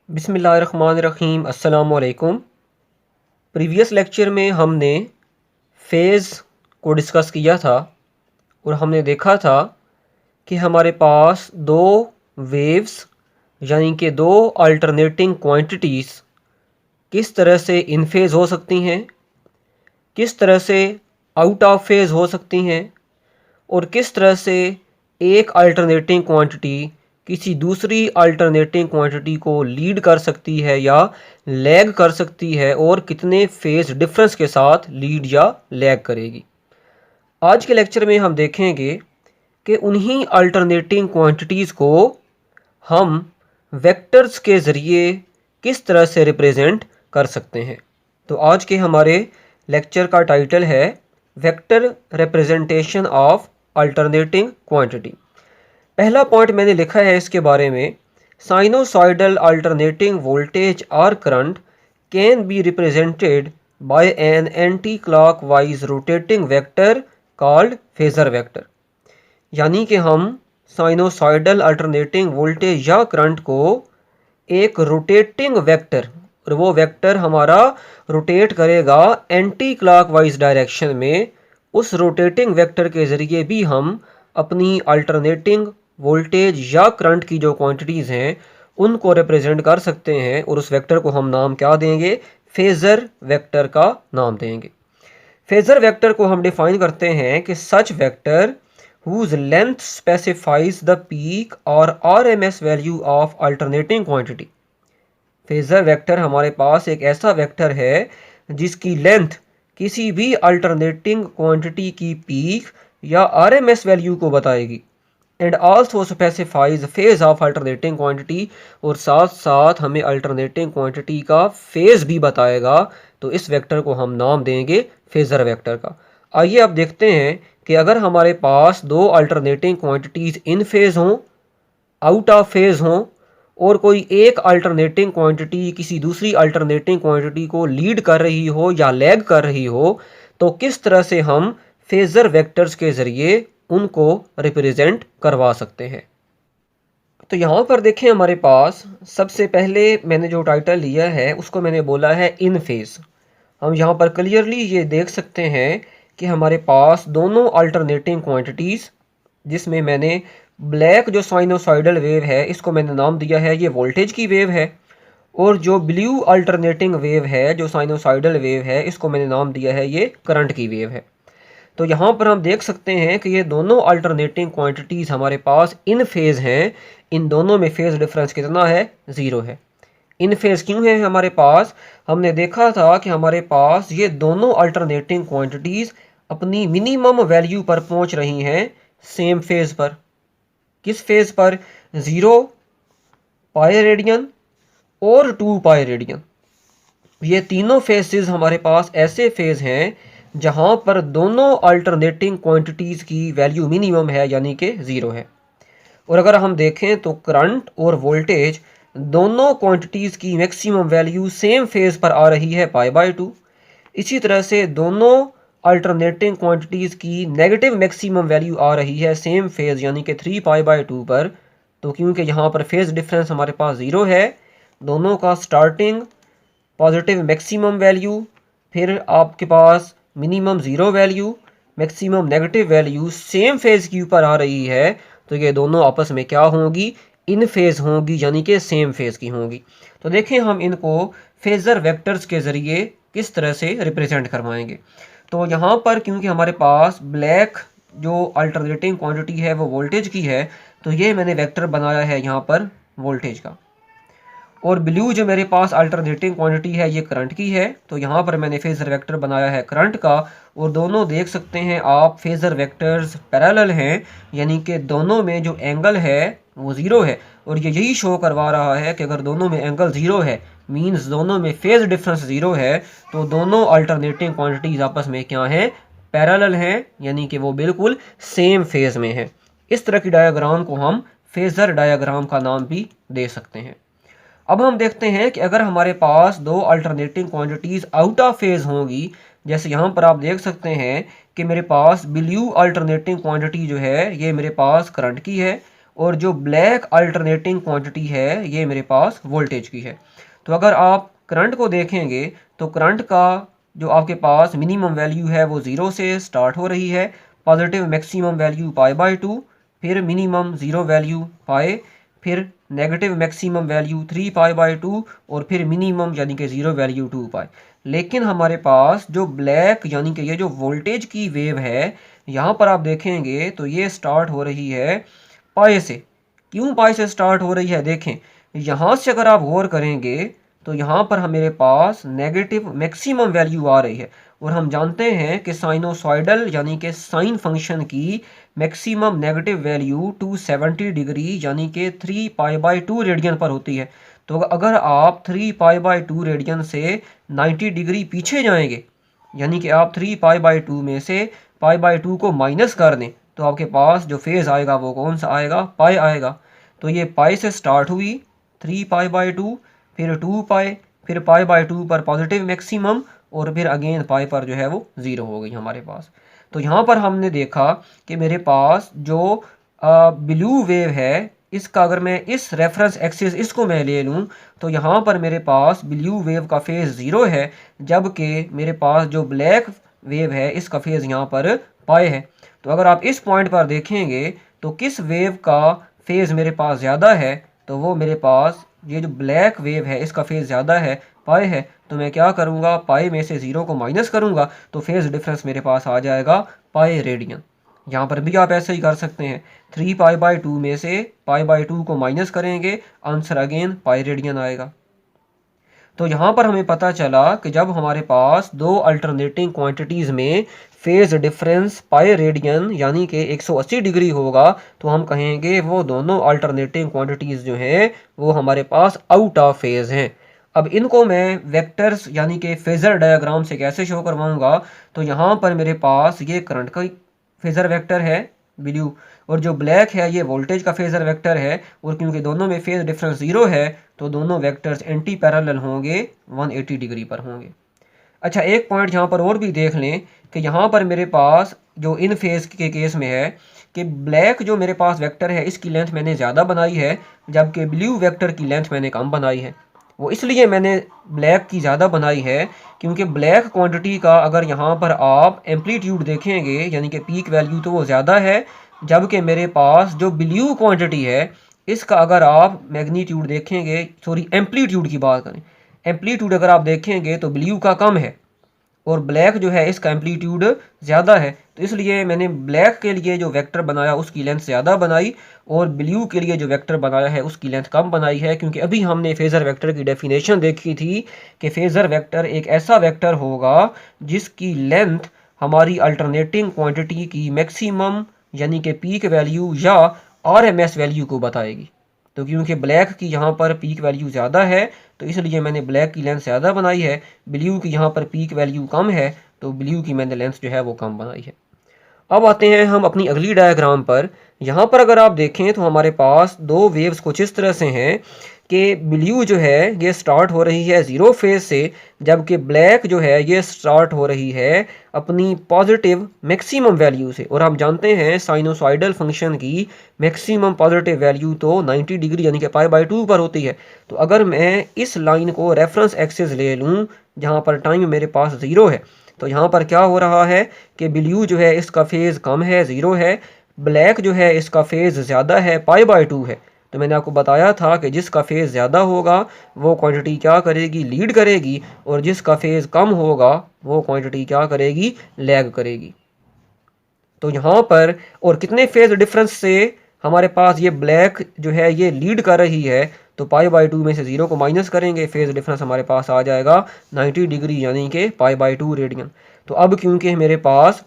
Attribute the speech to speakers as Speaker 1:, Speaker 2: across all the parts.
Speaker 1: बिस्मिल्लाहिर्रहमानिर्रहीम अस्सलामुअलैकुम। Previous lecture में हमने फ़ेज़ को डिस्कस किया था और हमने देखा था कि हमारे पास दो वेव्स यानी कि दो अल्टरनेटिंग क्वांटिटीज़ किस तरह से इन फेज़ हो सकती हैं, किस तरह से आउट ऑफ फेज़ हो सकती हैं और किस तरह से एक अल्टरनेटिंग क्वांटिटी किसी दूसरी अल्टरनेटिंग क्वांटिटी को लीड कर सकती है या लैग कर सकती है और कितने फेज़ डिफरेंस के साथ लीड या लैग करेगी। आज के लेक्चर में हम देखेंगे कि उन्हीं अल्टरनेटिंग क्वांटिटीज़ को हम वेक्टर्स के ज़रिए किस तरह से रिप्रेजेंट कर सकते हैं। तो आज के हमारे लेक्चर का टाइटल है vector representation of alternating quantity. पहला पॉइंट मैंने लिखा है इसके बारे में, साइनोसॉइडल अल्टरनेटिंग वोल्टेज और current can be represented by an anti clockwise rotating vector called phasor vector. यानी कि हम साइनोसॉइडल अल्टरनेटिंग वोल्टेज या करंट को एक रोटेटिंग वेक्टर, और वो वेक्टर हमारा रोटेट करेगा एंटी क्लॉकवाइज डायरेक्शन में, उस रोटेटिंग वेक्टर के ज़रिए भी हम अपनी अल्टरनेटिंग वोल्टेज या करंट की जो क्वांटिटीज़ हैं उनको रिप्रेजेंट कर सकते हैं और उस वेक्टर को हम नाम क्या देंगे? फेज़र वेक्टर का नाम देंगे। फेज़र वेक्टर को हम डिफाइन करते हैं कि सच vector whose length specifies the peak or RMS value of alternating quantity। Phasor vector हमारे पास एक ऐसा वेक्टर है जिसकी लेंथ किसी भी अल्टरनेटिंग क्वांटिटी की पीक या आरएमएस वैल्यू को बताएगी and also specifies phase of alternating quantity, और साथ साथ हमें अल्टरनेटिंग क्वांटिटी का फेज भी बताएगा। तो इस वेक्टर को हम नाम देंगे फेज़र वेक्टर का। आइए अब देखते हैं कि अगर हमारे पास दो अल्टरनेटिंग क्वांटिटीज़ इन फेज़ हों, आउट ऑफ फेज़ हों और कोई एक अल्टरनेटिंग क्वांटिटी किसी दूसरी अल्टरनेटिंग क्वांटिटी को लीड कर रही हो या लैग कर रही हो, तो किस तरह से हम फेज़र वेक्टर्स के ज़रिए उनको रिप्रेजेंट करवा सकते हैं। तो यहाँ पर देखें, हमारे पास सबसे पहले मैंने जो टाइटल लिया है उसको मैंने बोला है इन फेज़। हम यहाँ पर क्लियरली ये देख सकते हैं कि हमारे पास दोनों अल्टरनेटिंग क्वांटिटीज़, जिसमें मैंने ब्लैक जो साइनोसॉइडल वेव है इसको मैंने नाम दिया है ये वोल्टेज की वेव है, और जो ब्लू अल्टरनेटिंग वेव है जो साइनोसॉइडल वेव है इसको मैंने नाम दिया है ये करंट की वेव है। तो यहाँ पर हम देख सकते हैं कि ये दोनों अल्टरनेटिंग क्वांटिटीज़ हमारे पास इन फेज़ हैं। इन दोनों में फेज़ डिफरेंस कितना है? ज़ीरो है। इन फेज़ क्यों है हमारे पास? हमने देखा था कि हमारे पास ये दोनों अल्टरनेटिंग क्वांटिटीज़ अपनी मिनिमम वैल्यू पर पहुंच रही हैं सेम फेज़ पर। किस फेज़ पर? 0 पाई रेडियन और 2 पाई रेडियन। ये तीनों फेसेस हमारे पास ऐसे फेज़ हैं जहां पर दोनों अल्टरनेटिंग क्वांटिटीज़ की वैल्यू मिनिमम है यानी कि 0 है। और अगर हम देखें तो करंट और वोल्टेज दोनों क्वांटिटीज़ की मैक्सिमम वैल्यू सेम फेज़ पर आ रही है π/2। इसी तरह से दोनों अल्टरनेटिंग क्वांटिटीज़ की नेगेटिव मैक्सिमम वैल्यू आ रही है सेम फेज़ यानी कि 3π/2 पर। तो क्योंकि यहाँ पर फेज़ डिफरेंस हमारे पास 0 है, दोनों का स्टार्टिंग पॉजिटिव मैक्सिमम वैल्यू, फिर आपके पास minimum 0 value, maximum negative value same phase के ऊपर आ रही है, तो ये दोनों आपस में क्या होंगी? इन फेज़ होंगी यानी कि सेम फेज़ की होंगी। तो देखें हम इनको फेज़र वेक्टर्स के ज़रिए किस तरह से रिप्रेजेंट करवाएंगे। तो यहाँ पर क्योंकि हमारे पास ब्लैक जो अल्टरनेटिंग क्वांटिटी है वो वोल्टेज की है, तो ये मैंने वेक्टर बनाया है यहाँ पर वोल्टेज का, और ब्लू जो मेरे पास अल्टरनेटिंग क्वांटिटी है ये करंट की है, तो यहाँ पर मैंने फेज़र वेक्टर बनाया है करंट का। और दोनों देख सकते हैं आप फेज़र वेक्टर्स पैरेलल हैं, यानी कि दोनों में जो एंगल है वो 0 है, और ये यही शो करवा रहा है कि अगर दोनों में एंगल 0 है मींस दोनों में फेज़ डिफरेंस 0 है, तो दोनों अल्टरनेटिंग क्वांटिटीज़ आपस में क्या हैं? पैरेलल हैं, यानी कि वो बिल्कुल सेम फेज़ में है। इस तरह की डायग्राम को हम फेज़र डायग्राम का नाम भी दे सकते हैं। अब हम देखते हैं कि अगर हमारे पास दो alternating quantities out of phase होंगी, जैसे यहाँ पर आप देख सकते हैं कि मेरे पास ब्लू अल्टरनेटिंग क्वांटिटी जो है ये मेरे पास करंट की है, और जो ब्लैक अल्टरनेटिंग क्वांटिटी है ये मेरे पास वोल्टेज की है। तो अगर आप करंट को देखेंगे तो करंट का जो आपके पास मिनिमम वैल्यू है वो 0 से स्टार्ट हो रही है, पॉजिटिव मैक्सिमम वैल्यू π/2, फिर मिनिमम 0 वैल्यू पाए, फिर नेगेटिव मैक्सिमम वैल्यू 3π/2 और फिर मिनिमम यानी कि 0 वैल्यू 2π। लेकिन हमारे पास जो ब्लैक यानी कि ये जो वोल्टेज की वेव है यहाँ पर आप देखेंगे तो ये स्टार्ट हो रही है पाए से। क्यों पाए से स्टार्ट हो रही है? देखें यहाँ से अगर आप गौर करेंगे तो यहाँ पर मेरे पास नेगेटिव मैक्सिमम वैल्यू आ रही है और हम जानते हैं कि साइनोसॉइडल यानी कि साइन फंक्शन की मैक्सिमम नेगेटिव वैल्यू 270 डिग्री यानी कि 3π/2 रेडियन पर होती है। तो अगर आप 3π/2 रेडियन से 90 डिग्री पीछे जाएंगे यानी कि आप 3π/2 में से π/2 को माइनस कर दें तो आपके पास जो फेज़ आएगा वो कौन सा आएगा? पाई आएगा। तो ये पाई से स्टार्ट हुई 3π/2, फिर 2π, फिर π/2 पर पॉजिटिव मैक्सिमम और फिर अगेन पाई पर जो है वो 0 हो गई हमारे पास। तो यहाँ पर हमने देखा कि मेरे पास जो ब्लू वेव है इसका अगर मैं इस रेफरेंस एक्सिस इसको मैं ले लूँ तो यहाँ पर मेरे पास ब्लू वेव का फेज़ 0 है, जबकि मेरे पास जो ब्लैक वेव है इसका फेज़ यहाँ पर पाई है। तो अगर आप इस पॉइंट पर देखेंगे तो किस वेव का फेज़ मेरे पास ज़्यादा है, तो वो मेरे पास ये जो ब्लैक वेव है इसका फेज़ ज़्यादा है, पाई है। तो मैं क्या करूँगा? पाई में से 0 को माइनस करूँगा तो फेज़ डिफरेंस मेरे पास आ जाएगा पाई रेडियन। यहाँ पर भी आप ऐसे ही कर सकते हैं, 3π/2 में से π/2 को माइनस करेंगे, आंसर अगेन पाई रेडियन आएगा। तो यहाँ पर हमें पता चला कि जब हमारे पास दो अल्टरनेटिंग क्वांटिटीज़ में फेज़ डिफरेंस पाई रेडियन यानी कि 180 डिग्री होगा तो हम कहेंगे वो दोनों अल्टरनेटिंग क्वांटिटीज़ जो हैं वो हमारे पास आउट ऑफ फेज़ हैं। अब इनको मैं वेक्टर्स यानी कि फेज़र डायग्राम से कैसे शो करवाऊंगा? तो यहाँ पर मेरे पास ये करंट का फेज़र वेक्टर है ब्लू और जो ब्लैक है ये वोल्टेज का फेज़र वेक्टर है, और क्योंकि दोनों में फेज़ डिफरेंस 0 है तो दोनों वेक्टर्स एंटी पैरेलल होंगे, 180 डिग्री पर होंगे। अच्छा, एक पॉइंट यहाँ पर और भी देख लें कि यहाँ पर मेरे पास जो इन फेज़ के केस में है कि ब्लैक जो मेरे पास वेक्टर है इसकी लेंथ मैंने ज़्यादा बनाई है, जबकि ब्लू वेक्टर की लेंथ मैंने कम बनाई है। वो इसलिए मैंने ब्लैक की ज़्यादा बनाई है क्योंकि ब्लैक क्वांटिटी का अगर यहाँ पर आप एम्पलीट्यूड देखेंगे यानी कि पीक वैल्यू तो वो ज़्यादा है, जबकि मेरे पास जो ब्लू क्वांटिटी है इसका अगर आप मैग्नीट्यूड देखेंगे, सॉरी एम्पलीट्यूड की बात करें, एम्पलीट्यूड अगर आप देखेंगे तो ब्लू का कम है और ब्लैक जो है इसका एम्पलीट्यूड ज़्यादा है। तो इसलिए मैंने ब्लैक के लिए जो वेक्टर बनाया उसकी लेंथ ज़्यादा बनाई और ब्लू के लिए जो वेक्टर बनाया है उसकी लेंथ कम बनाई है, क्योंकि अभी हमने फेज़र वेक्टर की डेफिनेशन देखी थी कि फेज़र वेक्टर एक ऐसा वेक्टर होगा जिसकी लेंथ हमारी अल्टरनेटिंग क्वांटिटी की मैक्सिमम यानी कि पीक वैल्यू या RMS वैल्यू को बताएगी। तो क्योंकि ब्लैक की यहाँ पर पीक वैल्यू ज़्यादा है तो इसलिए मैंने ब्लैक की लेंथ ज़्यादा बनाई है, ब्लू की यहाँ पर पीक वैल्यू कम है तो ब्लू की मैंने लेंथ जो है वो कम बनाई है। अब आते हैं हम अपनी अगली डायग्राम पर। यहाँ पर अगर आप देखें तो हमारे पास दो वेव्स कुछ इस तरह से हैं कि ब्लू जो है ये स्टार्ट हो रही है 0 फेज से, जबकि ब्लैक जो है ये स्टार्ट हो रही है अपनी पॉजिटिव मैक्सिमम वैल्यू से, और हम जानते हैं साइनोसॉइडल फंक्शन की मैक्सिमम पॉजिटिव वैल्यू तो 90 डिग्री यानी कि π/2 पर होती है। तो अगर मैं इस लाइन को रेफरेंस एक्सिस ले लूँ जहाँ पर टाइम मेरे पास 0 है तो यहाँ पर क्या हो रहा है कि ब्लू जो है इसका फेज़ कम है, 0 है, ब्लैक जो है इसका फेज़ ज़्यादा है, π/2 है। तो मैंने आपको बताया था कि जिसका फेज़ ज़्यादा होगा वो क्वांटिटी क्या करेगी? लीड करेगी, और जिसका फेज़ कम होगा वो क्वांटिटी क्या करेगी? लैग करेगी। तो यहाँ पर और कितने फेज़ डिफरेंस से हमारे पास ये ब्लैक जो है ये लीड कर रही है, तो π/2 में से 0 को माइनस करेंगे, फेज़ डिफरेंस हमारे पास आ जाएगा 90 डिग्री यानी कि π/2 रेडियन। तो अब क्योंकि मेरे पास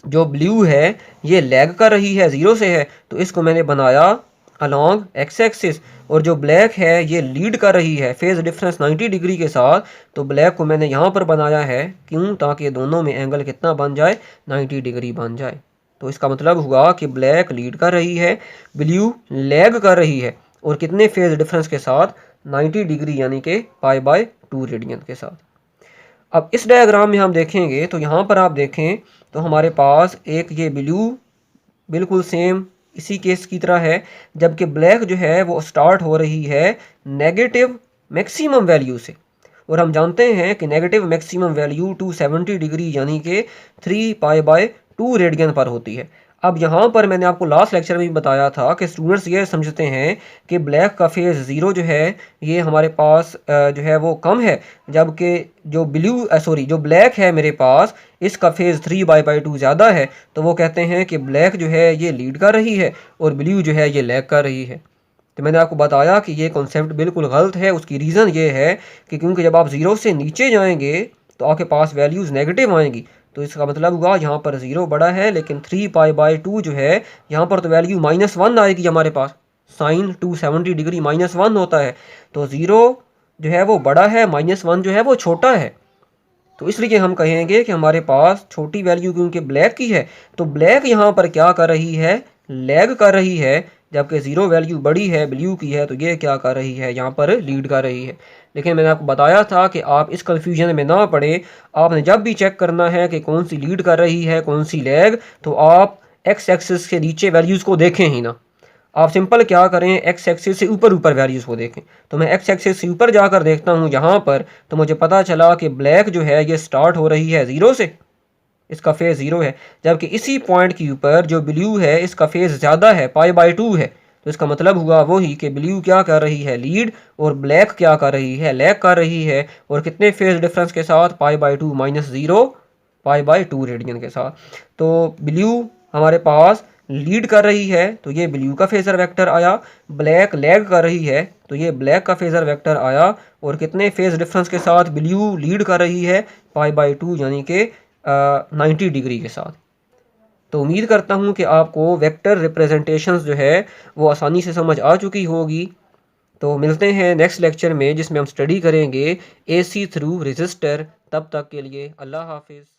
Speaker 1: जो ब्लू है ये लैग कर रही है, 0 से है, तो इसको मैंने बनाया अलॉन्ग एक्स एक्सिस, और जो ब्लैक है ये लीड कर रही है फेज़ डिफरेंस 90 डिग्री के साथ, तो ब्लैक को मैंने यहाँ पर बनाया है। क्यों? ताकि दोनों में एंगल कितना बन जाए? 90 डिग्री बन जाए। तो इसका मतलब हुआ कि ब्लैक लीड कर रही है, ब्लू लैग कर रही है, और कितने फेज़ डिफरेंस के साथ? 90 डिग्री यानी कि π/2 रेडियन के साथ। अब इस डायग्राम में हम देखेंगे तो यहाँ पर आप देखें तो हमारे पास एक ये ब्लू बिल्कुल सेम इसी केस की तरह है, जबकि ब्लैक जो है वो स्टार्ट हो रही है नेगेटिव मैक्सिमम वैल्यू से, और हम जानते हैं कि नेगेटिव मैक्सिमम वैल्यू 270 डिग्री यानी कि 3π/2 रेडियन पर होती है। अब यहाँ पर मैंने आपको लास्ट लेक्चर में भी बताया था कि स्टूडेंट्स ये समझते हैं कि ब्लैक का फेज़ ज़ीरो जो है ये हमारे पास जो है वो कम है, जबकि जो ब्लैक है मेरे पास इसका फेज़ 3π/2 ज़्यादा है। तो वो कहते हैं कि ब्लैक जो है ये लीड कर रही है और ब्लू जो है ये लैग कर रही है। तो मैंने आपको बताया कि ये कॉन्सेप्ट बिल्कुल गलत है। उसकी रीज़न ये है कि क्योंकि जब आप ज़ीरो से नीचे जाएंगे तो आपके पास वैल्यूज़ नेगेटिव आएंगी, तो इसका मतलब हुआ यहाँ पर ज़ीरो बड़ा है, लेकिन 3π/2 जो है यहाँ पर तो वैल्यू -1 आएगी हमारे पास। साइन 270 डिग्री -1 होता है, तो ज़ीरो जो है वो बड़ा है, -1 जो है वो छोटा है। तो इसलिए हम कहेंगे कि हमारे पास छोटी वैल्यू क्योंकि ब्लैक की है, तो ब्लैक यहाँ पर क्या कर रही है, लैग कर रही है, जबकि ज़ीरो वैल्यू बड़ी है, ब्लू की है, तो ये क्या कर रही है, यहाँ पर लीड कर रही है। लेकिन मैंने आपको बताया था कि आप इस कन्फ्यूजन में ना पड़े। आपने जब भी चेक करना है कि कौन सी लीड कर रही है कौन सी लैग, तो आप एक्स एक्सिस के नीचे वैल्यूज़ को देखें ही ना। आप सिंपल क्या करें, एक्स एक्सिस से ऊपर वैल्यूज़ को देखें। तो मैं एक्स एक्सिस से ऊपर जाकर देखता हूँ यहाँ पर, तो मुझे पता चला कि ब्लैक जो है ये स्टार्ट हो रही है ज़ीरो से, इसका फेज़ ज़ीरो है, जबकि इसी पॉइंट के ऊपर जो ब्लू है इसका फेज़ ज़्यादा है, π/2 है। तो इसका मतलब हुआ वही कि ब्लू क्या कर रही है, लीड, और ब्लैक क्या कर रही है, लैग कर रही है। और कितने फेज़ डिफरेंस के साथ, π/2 -0 π/2 रेडियन के साथ। तो ब्लू हमारे पास लीड कर रही है, तो ये ब्लू का फेज़र वेक्टर आया। ब्लैक लैग कर रही है, तो ये ब्लैक का फेज़र वेक्टर आया। और कितने फेज़ डिफरेंस के साथ ब्लू लीड कर रही है, π/2 यानी कि 90 डिग्री के साथ। तो उम्मीद करता हूँ कि आपको वेक्टर रिप्रेजेंटेशंस जो है वो आसानी से समझ आ चुकी होगी। तो मिलते हैं नेक्स्ट लेक्चर में जिसमें हम स्टडी करेंगे AC थ्रू रजिस्टर। तब तक के लिए अल्लाह हाफिज़।